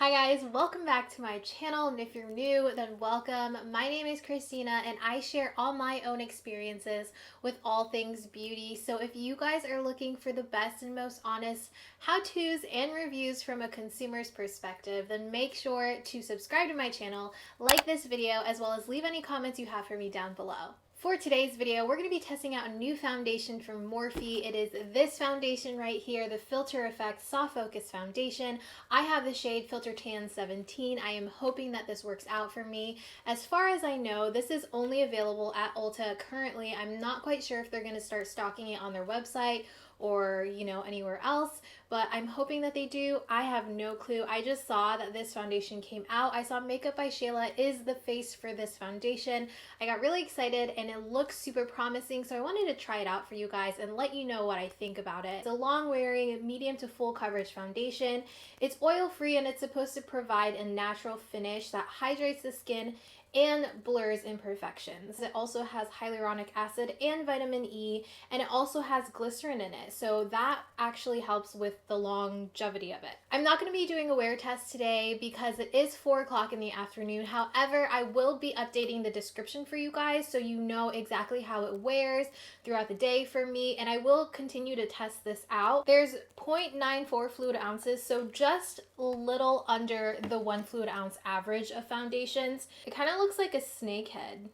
Hi guys, welcome back to my channel, and if you're new, then welcome. My name is Christina and I share all my own experiences with all things beauty. So if you guys are looking for the best and most honest how-tos and reviews from a consumer's perspective, then make sure to subscribe to my channel, like this video, as well as leave any comments you have for me down below. For today's video, we're going to be testing out a new foundation from Morphe. It is this foundation right here, the Filter Effect Soft Focus Foundation. I have the shade Filter Tan 17. I am hoping that this works out for me. As far as I know, this is only available at Ulta currently. I'm not quite sure if they're going to start stocking it on their website or anywhere else, but I'm hoping that they do. I have no clue. I just saw that this foundation came out. I saw Makeup by Shayla is the face for this foundation. I got really excited and it looks super promising, so I wanted to try it out for you guys and let you know what I think about it. It's a long wearing medium to full coverage foundation. It's oil free and it's supposed to provide a natural finish that hydrates the skin and blurs imperfections. It also has hyaluronic acid and vitamin E, and it also has glycerin in it, so that actually helps with the longevity of it. I'm not going to be doing a wear test today because it is 4 o'clock in the afternoon. However, I will be updating the description for you guys so you know exactly how it wears throughout the day for me, and I will continue to test this out. There's 0.94 fluid ounces, so just a little under the 1 fluid ounce average of foundations. It kind of looks like a snake head.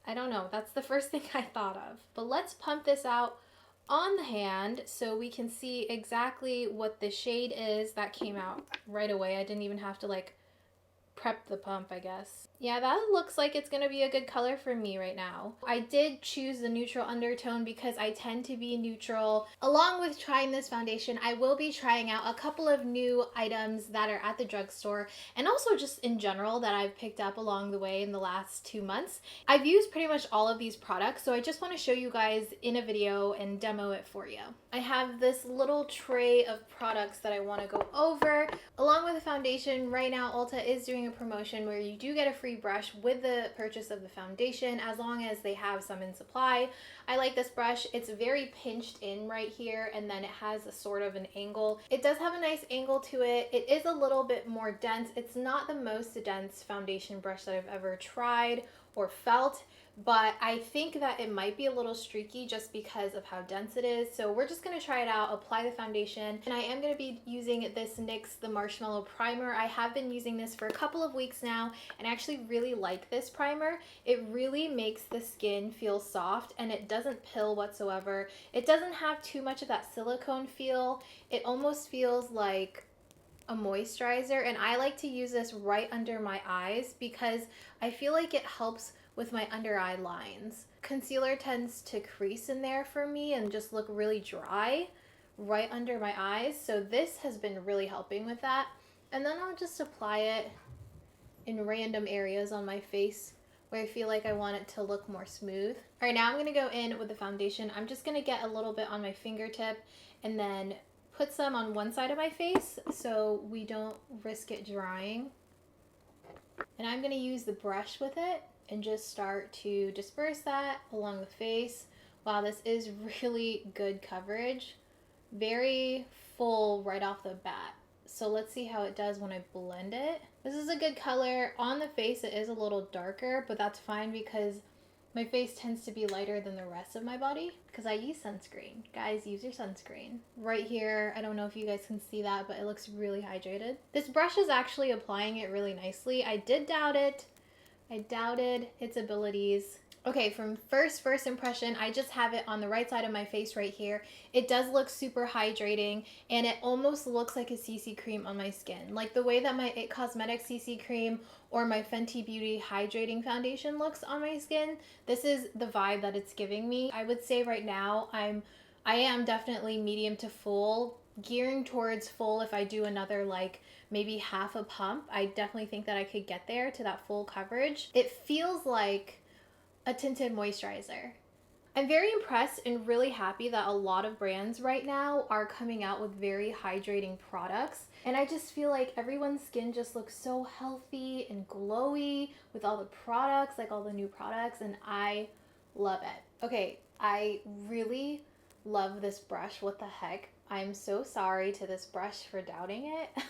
I don't know, that's the first thing I thought of. But let's pump this out on the hand so we can see exactly what the shade is. That came out right away. I didn't even have to prep the pump, I guess. Yeah, that looks like it's gonna be a good color for me right now. I did choose the neutral undertone because I tend to be neutral. Along with trying this foundation, I will be trying out a couple of new items that are at the drugstore and also just in general that I've picked up along the way in the last 2 months. I've used pretty much all of these products, so I just want to show you guys in a video and demo it for you. I have this little tray of products that I want to go over. Along with the foundation, right now Ulta is doing a promotion where you do get a free brush with the purchase of the foundation as long as they have some in supply. I like this brush. It's very pinched in right here, and then it has a sort of an angle. It does have a nice angle to it. It is a little bit more dense. It's not the most dense foundation brush that I've ever tried or felt, but I think that it might be a little streaky just because of how dense it is. So we're just going to try it out, apply the foundation, and I am going to be using this Nyx the Marshmallow Primer. I have been using this for a couple of weeks now and I actually really like this primer. It really makes the skin feel soft and it doesn't pill whatsoever. It doesn't have too much of that silicone feel. It almost feels like a moisturizer, and I like to use this right under my eyes because I feel like it helps with my under eye lines. Concealer tends to crease in there for me and just look really dry right under my eyes, so this has been really helping with that. And then I'll just apply it in random areas on my face where I feel like I want it to look more smooth. All right, now I'm going to go in with the foundation. I'm just going to get a little bit on my fingertip and then put some on one side of my face so we don't risk it drying. And I'm going to use the brush with it and just start to disperse that along the face. Wow, this is really good coverage. Very full right off the bat. So let's see how it does when I blend it. This is a good color. On the face it is a little darker, but that's fine because my face tends to be lighter than the rest of my body because I use sunscreen. Guys, use your sunscreen. Right here, I don't know if you guys can see that, but it looks really hydrated. This brush is actually applying it really nicely. I did doubt it. I doubted its abilities. Okay, from first impression, I just have it on the right side of my face right here. It does look super hydrating and it almost looks like a CC cream on my skin. Like the way that my It Cosmetics CC cream or my Fenty Beauty hydrating foundation looks on my skin. This is the vibe that it's giving me. I would say right now I am definitely medium to full, gearing towards full if I do another maybe half a pump. I definitely think that I could get there to that full coverage. It feels like a tinted moisturizer. I'm very impressed and really happy that a lot of brands right now are coming out with very hydrating products, and I just feel like everyone's skin just looks so healthy and glowy with all the products, all the new products, and I love it. Okay, I really love this brush. What the heck? I'm so sorry to this brush for doubting it.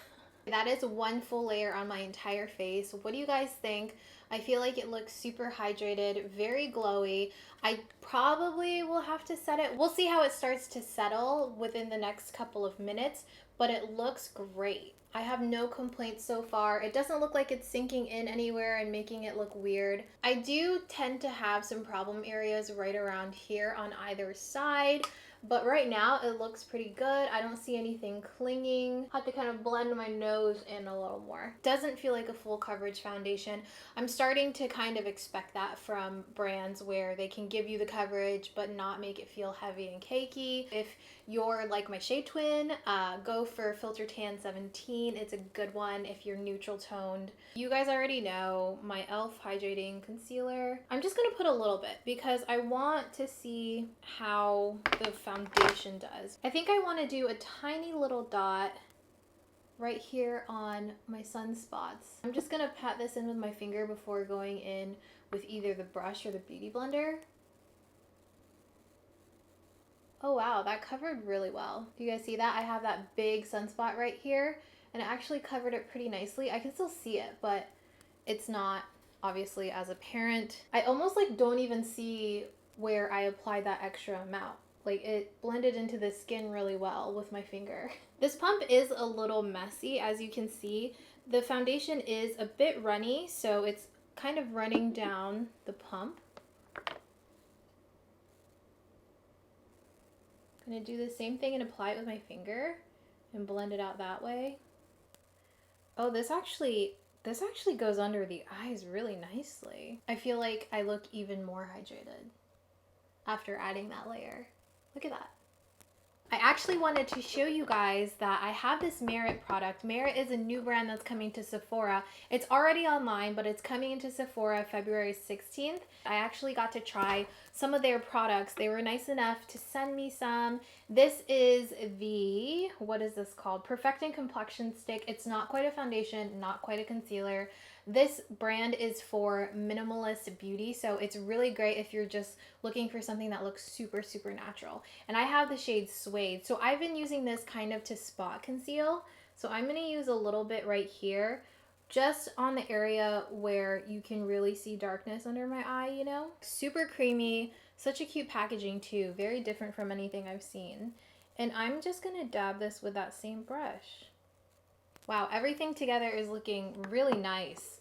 That is one full layer on my entire face. What do you guys think? I feel like it looks super hydrated, very glowy. I probably will have to set it. We'll see how it starts to settle within the next couple of minutes, but it looks great. I have no complaints so far. It doesn't look like it's sinking in anywhere and making it look weird. I do tend to have some problem areas right around here on either side, but right now it looks pretty good. I don't see anything clinging. I have to kind of blend my nose in a little more. Doesn't feel like a full coverage foundation. I'm starting to kind of expect that from brands where they can give you the coverage but not make it feel heavy and cakey. If you're like my shade twin, go for Filter Tan 17. It's a good one if you're neutral toned. You guys already know my e.l.f. Hydrating Concealer. I'm just gonna put a little bit because I want to see how the foundation does. I think I want to do a tiny little dot right here on my sunspots. I'm just gonna pat this in with my finger before going in with either the brush or the beauty blender. Oh wow, that covered really well. Do you guys see that? I have that big sunspot right here and it actually covered it pretty nicely. I can still see it, but it's not obviously as apparent. I almost like don't even see where I applied that extra amount. Like it blended into the skin really well with my finger. This pump is a little messy, as you can see. The foundation is a bit runny, so it's kind of running down the pump. I'm gonna do the same thing and apply it with my finger and blend it out that way. Oh, this actually goes under the eyes really nicely. I feel like I look even more hydrated after adding that layer. Look at that. I actually wanted to show you guys that I have this Merit product. Merit is a new brand that's coming to Sephora. It's already online, but it's coming into Sephora February 16th. I actually got to try some of their products. They were nice enough to send me some. This is the, what is this called? Perfecting Complexion Stick. It's not quite a foundation, not quite a concealer. This brand is for minimalist beauty, so it's really great if you're just looking for something that looks super, super natural. And I have the shade Suede, so I've been using this kind of to spot conceal. So I'm going to use a little bit right here, just on the area where you can really see darkness under my eye, you know? Super creamy, such a cute packaging too, very different from anything I've seen. And I'm just going to dab this with that same brush. Wow, everything together is looking really nice.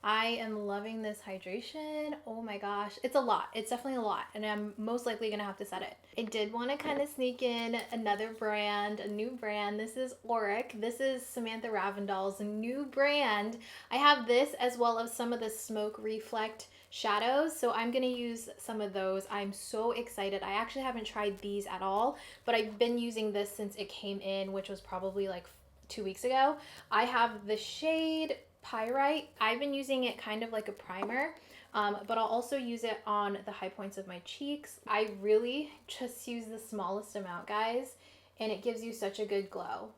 I am loving this hydration. Oh my gosh, it's a lot. It's definitely a lot, and I'm most likely gonna have to set it. I did want to kind of sneak in another brand, a new brand. This is Auric. This is Samantha Ravndal's new brand. I have this as well as some of the Smoke Reflect shadows, so I'm gonna use some of those. I'm so excited. I actually haven't tried these at all, but I've been using this since it came in, which was probably like 2 weeks ago. I have the shade Pyrite. I've been using it kind of like a primer, but I'll also use it on the high points of my cheeks. I really just use the smallest amount, guys, and it gives you such a good glow.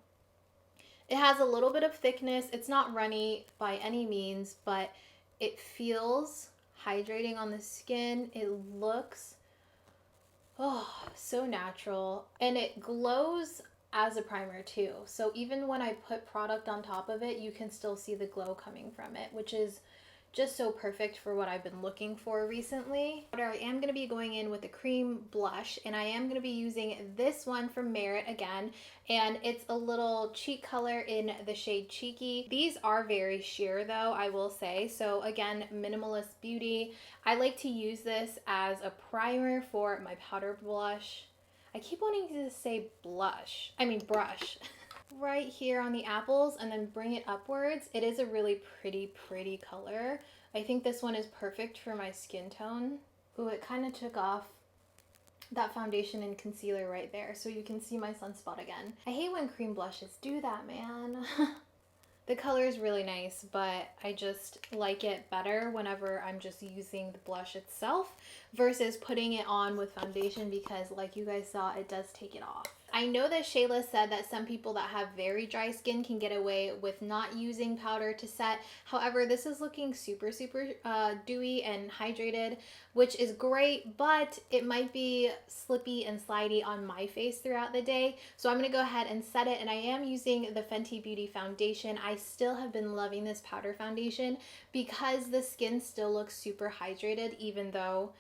It has a little bit of thickness. It's not runny by any means, but it feels hydrating on the skin. It looks, oh, so natural, and it glows as a primer too. So even when I put product on top of it, you can still see the glow coming from it, which is just so perfect for what I've been looking for recently. But I am going to be going in with a cream blush, and I am going to be using this one from Merit again, and it's a little cheek color in the shade Cheeky. These are very sheer though, I will say. So again, minimalist beauty. I like to use this as a primer for my powder blush. I keep wanting to say brush. Right here on the apples, and then bring it upwards. It is a really pretty color. I think this one is perfect for my skin tone. Ooh, it kind of took off that foundation and concealer right there, so you can see my sunspot again. I hate when cream blushes do that, man. The color is really nice, but I just like it better whenever I'm just using the blush itself versus putting it on with foundation, because like you guys saw, it does take it off. I I know that Shayla said that some people that have very dry skin can get away with not using powder to set. However, this is looking super dewy and hydrated, which is great, but it might be slippy and slidey on my face throughout the day. So I'm gonna go ahead and set it, and I am using the Fenty Beauty foundation. I still have been loving this powder foundation because the skin still looks super hydrated even though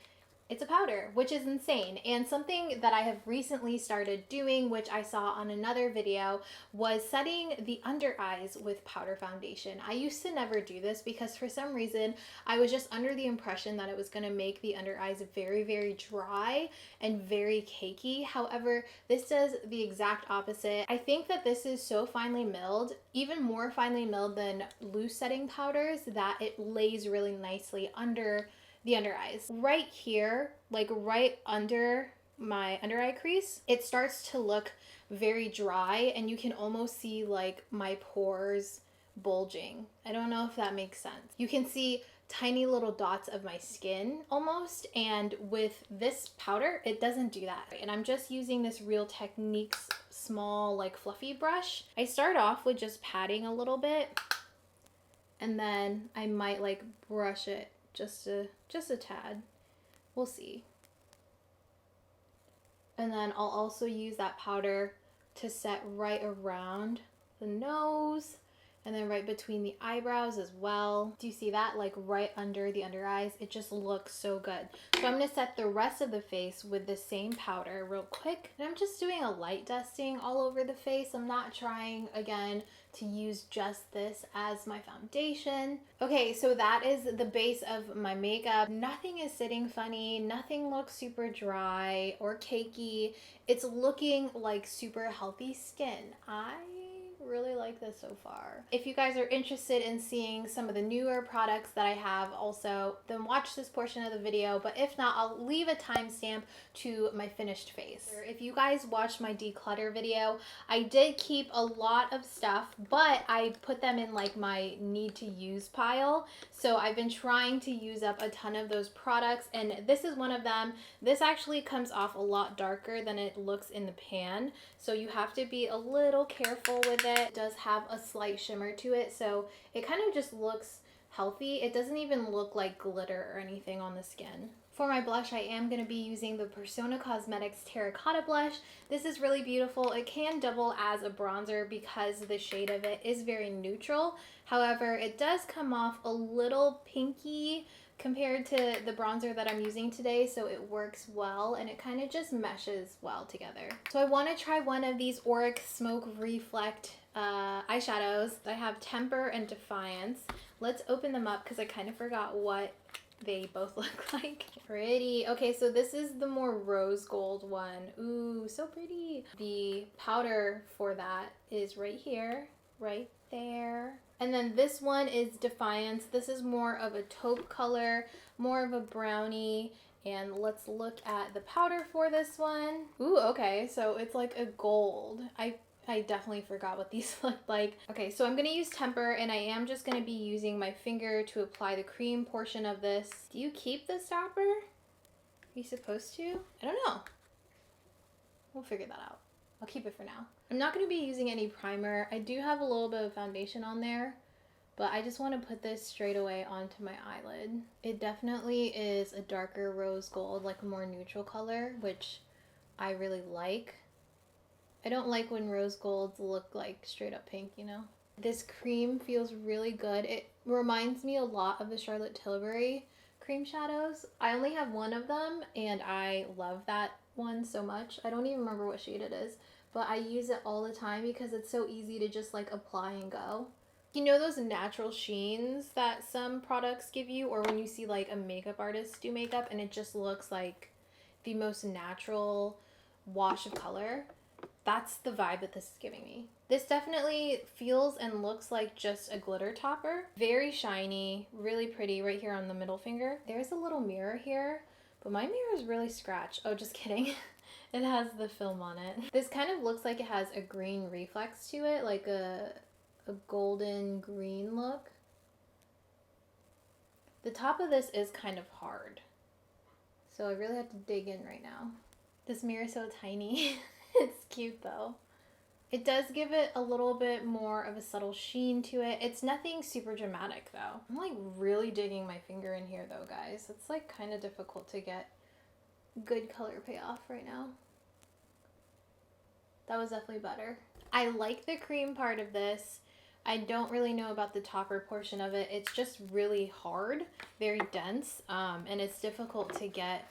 it's a powder, which is insane. And something that I have recently started doing, which I saw on another video, was setting the under eyes with powder foundation. I used to never do this because for some reason I was just under the impression that it was going to make the under eyes very dry and very cakey. However, this does the exact opposite. I think that this is so finely milled, even more finely milled than loose setting powders, that it lays really nicely under the under eyes. Right here, like right under my under eye crease, it starts to look very dry and you can almost see like my pores bulging. I don't know if that makes sense. You can see tiny little dots of my skin almost, and with this powder it doesn't do that. And I'm just using this Real Techniques small like fluffy brush. I start off with just patting a little bit and then I might like brush it just a tad. We'll see. And then I'll also use that powder to set right around the nose and then right between the eyebrows as well. Do you see that? Like right under the under eyes. It just looks so good. So I'm going to set the rest of the face with the same powder real quick. And I'm just doing a light dusting all over the face. I'm not trying, again, to use just this as my foundation. Okay, so that is the base of my makeup. Nothing is sitting funny. Nothing looks super dry or cakey. It's looking like super healthy skin. I really like this so far. If you guys are interested in seeing some of the newer products that I have also, then watch this portion of the video, but if not, I'll leave a timestamp to my finished face. If you guys watched my declutter video, I did keep a lot of stuff, but I put them in like my need to use pile. So I've been trying to use up a ton of those products, and this is one of them. This actually comes off a lot darker than it looks in the pan, so you have to be a little careful with it. It does have a slight shimmer to it, so it kind of just looks healthy. It doesn't even look like glitter or anything on the skin. For my blush, I am going to be using the Persona Cosmetics Terracotta Blush. This is really beautiful. It can double as a bronzer because the shade of it is very neutral. However, it does come off a little pinky compared to the bronzer that I'm using today, so it works well and it kind of just meshes well together. So I want to try one of these Auric Smoke Reflect eyeshadows. I have Temper and Defiance. Let's open them up because I kind of forgot what they both look like. Pretty. Okay, so this is the more rose gold one. Ooh, so pretty. The powder for that is right here, right there. And then this one is Defiance. This is more of a taupe color, more of a brownie. And let's look at the powder for this one. Ooh, okay, so it's like a gold. I definitely forgot what these look like. Okay, so I'm gonna use Temper, and I am just gonna be using my finger to apply the cream portion of this. Do you keep the stopper? Are you supposed to? I don't know. We'll figure that out. I'll keep it for now. I'm not gonna be using any primer. I do have a little bit of foundation on there, but I just want to put this straight away onto my eyelid. It definitely is a darker rose gold, like a more neutral color, which I really like. I don't like when rose golds look like straight up pink, you know? This cream feels really good. It reminds me a lot of the Charlotte Tilbury cream shadows. I only have one of them and I love that one so much. I don't even remember what shade it is, but I use it all the time because it's so easy to just like apply and go. You know those natural sheens that some products give you, or when you see like a makeup artist do makeup and it just looks like the most natural wash of color? That's the vibe that this is giving me. This definitely feels and looks like just a glitter topper. Very shiny, really pretty right here on the middle finger. There's a little mirror here, but my mirror is really scratched. Oh, just kidding. It has the film on it. This kind of looks like it has a green reflex to it, like a golden green look. The top of this is kind of hard, so I really have to dig in right now. This mirror is so tiny. It's cute though. It does give it a little bit more of a subtle sheen to it. It's nothing super dramatic though. I'm like really digging my finger in here though, guys. It's like kind of difficult to get good color payoff right now. That was definitely better. I like the cream part of this. I don't really know about the topper portion of it. It's just really hard, very dense, and it's difficult to get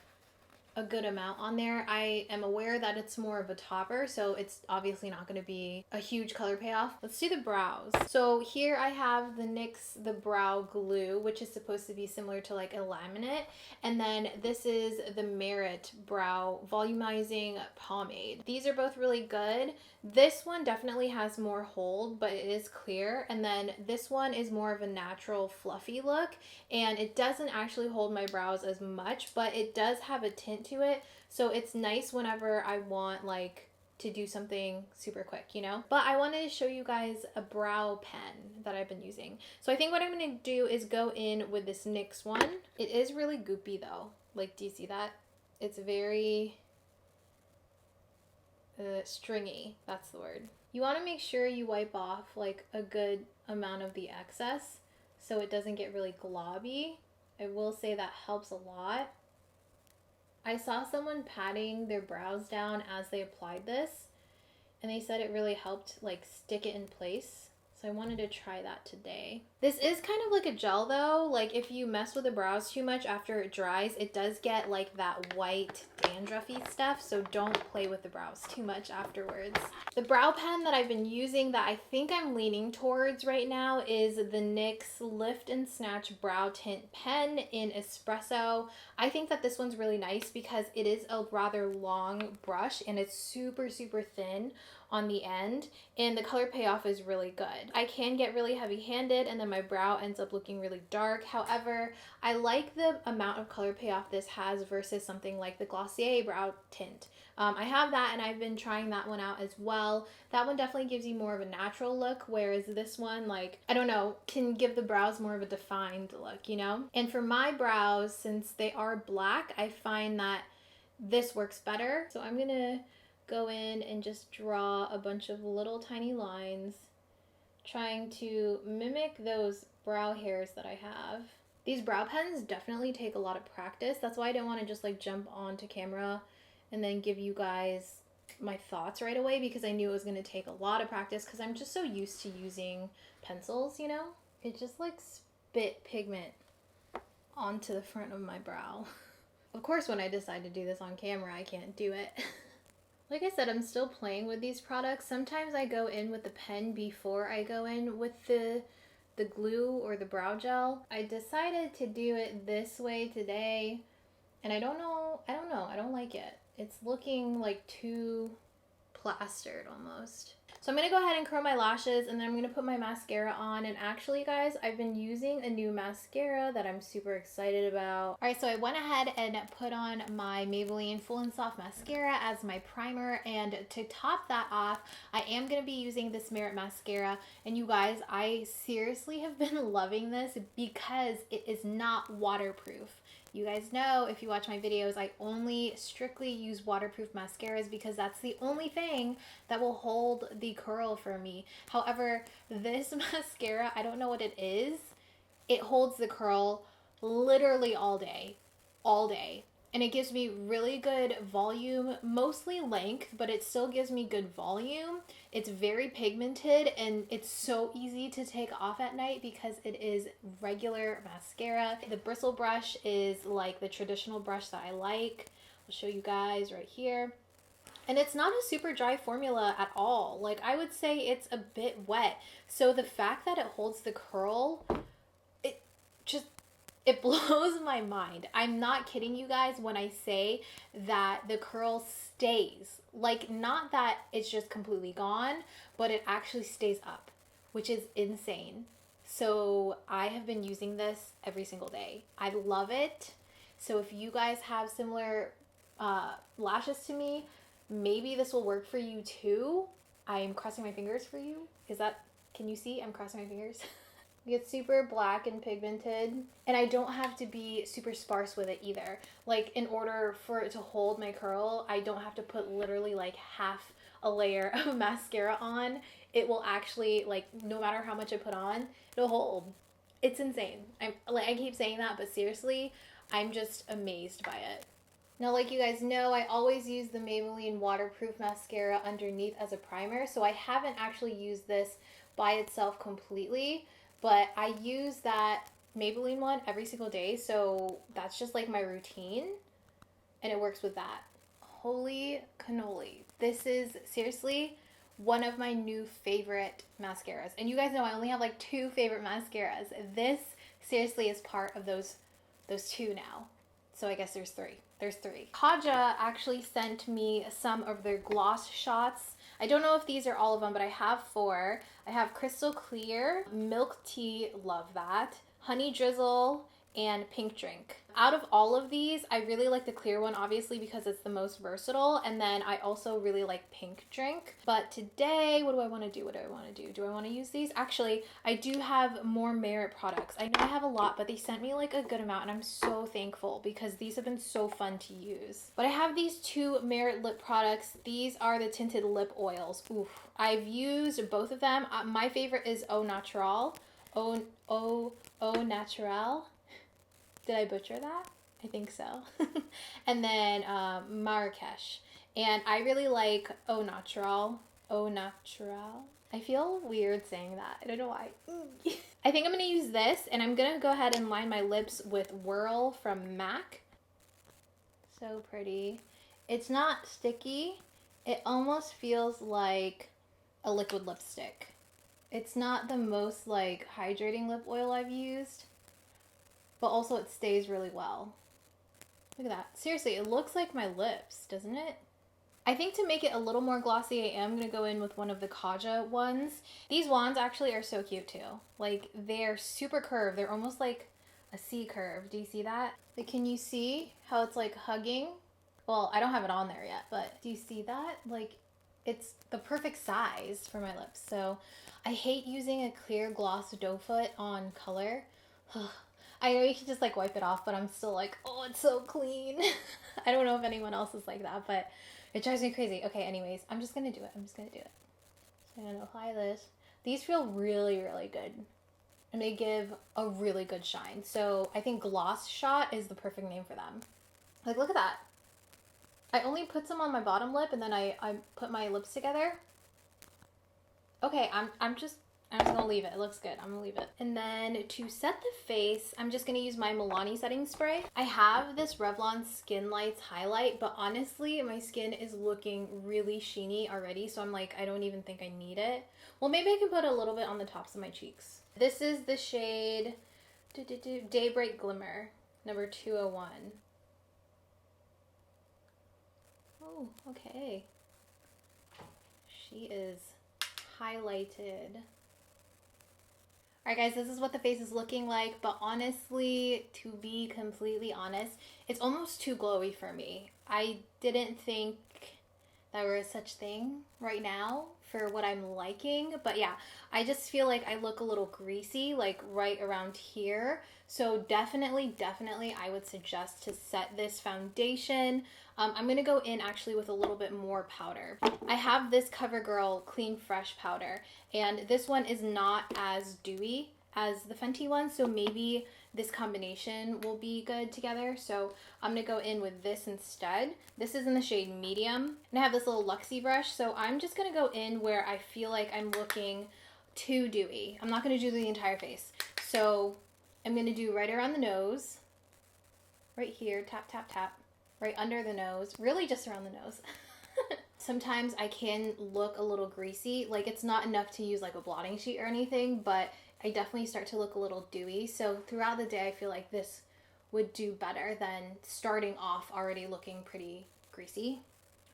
a good amount on there. I am aware that it's more of a topper, so it's obviously not going to be a huge color payoff. Let's do the brows. So here I have the NYX the Brow Glue, which is supposed to be similar to like a laminate, and then this is the Merit Brow Volumizing Pomade. These are both really good. This one definitely has more hold, but it is clear, and then this one is more of a natural fluffy look, and it doesn't actually hold my brows as much, but it does have a tint to it, so it's nice whenever I want like to do something super quick, you know. But I wanted to show you guys a brow pen that I've been using. So I think what I'm going to do is go in with this NYX one. It is really goopy though. Like, do you see that? It's very stringy. That's the word. You want to make sure you wipe off like a good amount of the excess so it doesn't get really globby. I will say that helps a lot. I saw someone patting their brows down as they applied this, and they said it really helped like stick it in place. So I wanted to try that today. This is kind of like a gel though. Like if you mess with the brows too much after it dries, it does get like that white dandruffy stuff. So don't play with the brows too much afterwards. The brow pen that I've been using that I think I'm leaning towards right now is the NYX Lift and Snatch Brow Tint Pen in Espresso. I think that this one's really nice because it is a rather long brush and it's super, super thin on the end, and the color payoff is really good. I can get really heavy-handed and then my brow ends up looking really dark. However, I like the amount of color payoff this has versus something like the Glossier Brow Tint. I have that and I've been trying that one out as well. That one definitely gives you more of a natural look, whereas this one, like, I don't know, can give the brows more of a defined look, you know? And for my brows, since they are black, I find that this works better. So I'm gonna go in and just draw a bunch of little tiny lines, trying to mimic those brow hairs that I have. These brow pens definitely take a lot of practice. That's why I didn't want to just like jump onto camera and then give you guys my thoughts right away, because I knew it was going to take a lot of practice because I'm just so used to using pencils, you know? It just like spit pigment onto the front of my brow. Of course, when I decide to do this on camera, I can't do it. Like I said, I'm still playing with these products. Sometimes I go in with the pen before I go in with the glue or the brow gel. I decided to do it this way today, and I don't know, I don't like it. It's looking like too plastered almost. So I'm going to go ahead and curl my lashes, and then I'm going to put my mascara on. And actually, guys, I've been using a new mascara that I'm super excited about. Alright, so I went ahead and put on my Maybelline Full and Soft Mascara as my primer. And to top that off, I am going to be using this Merit Mascara. And you guys, I seriously have been loving this because it is not waterproof. You guys know, if you watch my videos, I only strictly use waterproof mascaras because that's the only thing that will hold the curl for me. However, this mascara, I don't know what it is. It holds the curl literally all day. All day. And it gives me really good volume, mostly length, but it still gives me good volume. It's very pigmented and it's so easy to take off at night because it is regular mascara. The bristle brush is like the traditional brush that I like. I'll show you guys right here. And it's not a super dry formula at all. Like, I would say it's a bit wet. So the fact that it holds the curl, it blows my mind. I'm not kidding you guys when I say that the curl stays. Like, not that it's just completely gone, but it actually stays up, which is insane. So I have been using this every single day. I love it. So if you guys have similar lashes to me, maybe this will work for you too. I'm crossing my fingers for you. Can you see? I'm crossing my fingers. It's super black and pigmented, and I don't have to be super sparse with it either. Like, in order for it to hold my curl, I don't have to put literally like half a layer of mascara on, it will actually, like, no matter how much I put on, it'll hold. It's insane. I keep saying that, but seriously, I'm just amazed by it. Now, like you guys know, I always use the Maybelline waterproof mascara underneath as a primer, so I haven't actually used this by itself completely, but I use that Maybelline one every single day, so that's just like my routine, and it works with that. Holy cannoli. This is seriously one of my new favorite mascaras. And you guys know I only have like 2 favorite mascaras. This seriously is part of those 2 now. So I guess there's 3. There's 3. Kaja actually sent me some of their gloss shots. I don't know if these are all of them, but I have 4. I have Crystal Clear, Milk Tea, love that, Honey Drizzle, and Pink Drink. Out of all of these, I really like the clear one, obviously, because it's the most versatile, and then I also really like Pink Drink. But today, what do I want to do? What do I want to do? Do I want to use these? Actually, I do have more Merit products. I know I have a lot, but they sent me like a good amount, and I'm so thankful because these have been so fun to use. But I have these 2 Merit lip products. These are the Tinted Lip Oils. Oof. I've used both of them. My favorite is Au Natural. Au Natural. Did I butcher that? I think so. And then Marrakesh. And I really like Au Natural. Au Natural. I feel weird saying that. I don't know why. I think I'm going to use this, and I'm going to go ahead and line my lips with Whirl from MAC. So pretty. It's not sticky. It almost feels like a liquid lipstick. It's not the most like hydrating lip oil I've used, but also it stays really well. Look at that. Seriously, it looks like my lips, doesn't it? I think to make it a little more glossy, I am going to go in with one of the Kaja ones. These wands actually are so cute too. Like, they're super curved. They're almost like a C curve. Do you see that? Like, can you see how it's like hugging? Well, I don't have it on there yet, but do you see that? Like, it's the perfect size for my lips. So I hate using a clear gloss doe foot on color. I know you can just like wipe it off, but I'm still like, oh, it's so clean. I don't know if anyone else is like that, but it drives me crazy. Okay, anyways, I'm just gonna do it. So I'm gonna apply this. These feel really, really good. And they give a really good shine. So I think Gloss Shot is the perfect name for them. Like, look at that. I only put some on my bottom lip, and then I put my lips together. Okay, I'm just gonna leave it. It looks good. I'm gonna leave it. And then to set the face, I'm just gonna use my Milani setting spray. I have this Revlon Skin Lights highlight, but honestly, my skin is looking really sheeny already, so I'm like, I don't even think I need it. Well, maybe I can put a little bit on the tops of my cheeks. This is the shade Daybreak Glimmer, number 201. Oh, okay. She is highlighted. Alright guys, this is what the face is looking like, but honestly, to be completely honest, it's almost too glowy for me. I didn't think there was such thing right now for what I'm liking, but yeah, I just feel like I look a little greasy, like right around here. So definitely, I would suggest to set this foundation. I'm going to go in actually with a little bit more powder. I have this CoverGirl Clean Fresh powder, and this one is not as dewy as the Fenty one, so maybe this combination will be good together. So I'm going to go in with this instead. This is in the shade Medium, and I have this little Luxie brush, so I'm just going to go in where I feel like I'm looking too dewy. I'm not going to do the entire face. So I'm going to do right around the nose, right here, tap, tap, tap. Right under the nose, really just around the nose. Sometimes I can look a little greasy, like it's not enough to use like a blotting sheet or anything, but I definitely start to look a little dewy. So throughout the day, I feel like this would do better than starting off already looking pretty greasy.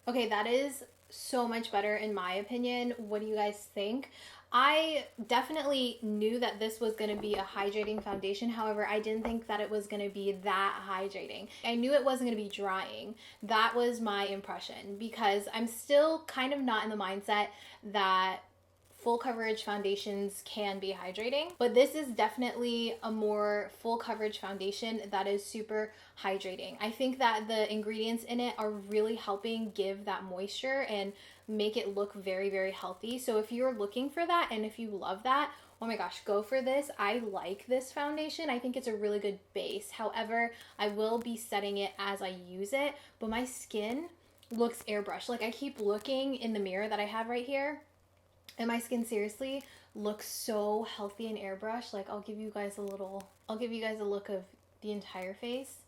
Okay, that is so much better in my opinion. What do you guys think? I definitely knew that this was going to be a hydrating foundation. However, I didn't think that it was going to be that hydrating. I knew it wasn't going to be drying. That was my impression, because I'm still kind of not in the mindset that full coverage foundations can be hydrating, but this is definitely a more full coverage foundation that is super hydrating. I think that the ingredients in it are really helping give that moisture and make it look very, very healthy. So if you're looking for that and if you love that, oh my gosh, go for this. I like this foundation. I think it's a really good base. However, I will be setting it as I use it, but my skin looks airbrushed. Like I keep looking in the mirror that I have right here, and my skin seriously looks so healthy and airbrushed. Like I'll give you guys a look of the entire face,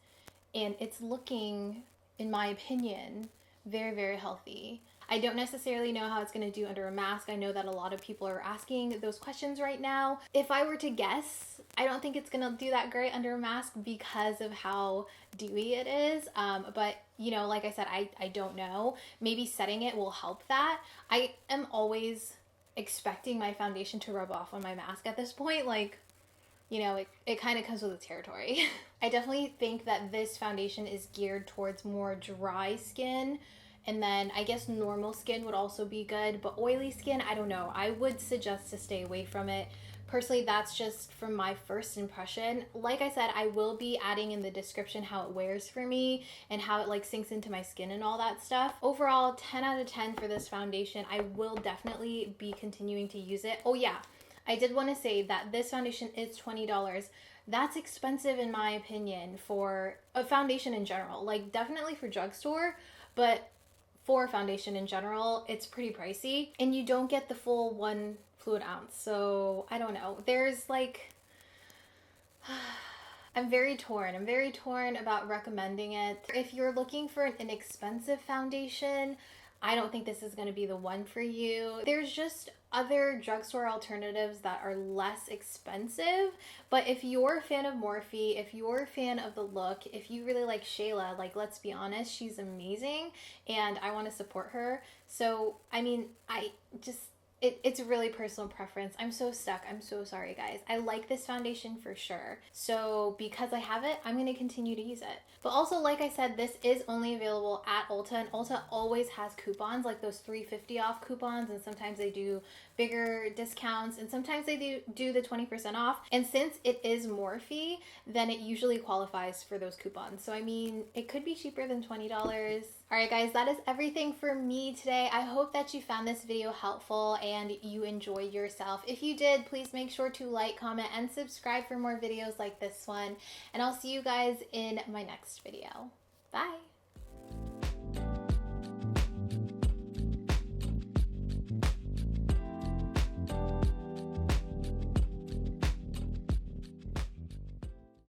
and it's looking, in my opinion, very, very healthy. I don't necessarily know how it's going to do under a mask. I know that a lot of people are asking those questions right now. If I were to guess, I don't think it's going to do that great under a mask because of how dewy it is. But, you know, like I said, I don't know. Maybe setting it will help that. I am always expecting my foundation to rub off on my mask at this point. Like, you know, it kind of comes with the territory. I definitely think that this foundation is geared towards more dry skin. And then I guess normal skin would also be good, but oily skin, I don't know. I would suggest to stay away from it. Personally, that's just from my first impression. Like I said, I will be adding in the description how it wears for me and how it like sinks into my skin and all that stuff. Overall, 10 out of 10 for this foundation. I will definitely be continuing to use it. Oh yeah, I did want to say that this foundation is $20. That's expensive in my opinion for a foundation in general. Like definitely for drugstore, but for foundation in general, it's pretty pricey, and you don't get the full 1 fluid ounce. So I don't know. There's like, I'm very torn about recommending it. If you're looking for an inexpensive foundation, I don't think this is going to be the one for you. There's just other drugstore alternatives that are less expensive. But if you're a fan of Morphe, if you're a fan of the look, if you really like Shayla, like let's be honest, she's amazing and I want to support her. So, I mean, it's really personal preference. I'm so stuck. I'm so sorry, guys. I like this foundation for sure. So because I have it, I'm going to continue to use it. But also, like I said, this is only available at Ulta, and Ulta always has coupons, like those $3.50 off coupons, and sometimes they do bigger discounts, and sometimes they do the 20% off. And since it is Morphe, then it usually qualifies for those coupons. So I mean, it could be cheaper than $20. All right, guys, that is everything for me today. I hope that you found this video helpful and you enjoyed yourself. If you did, please make sure to like, comment, and subscribe for more videos like this one. And I'll see you guys in my next video. Bye.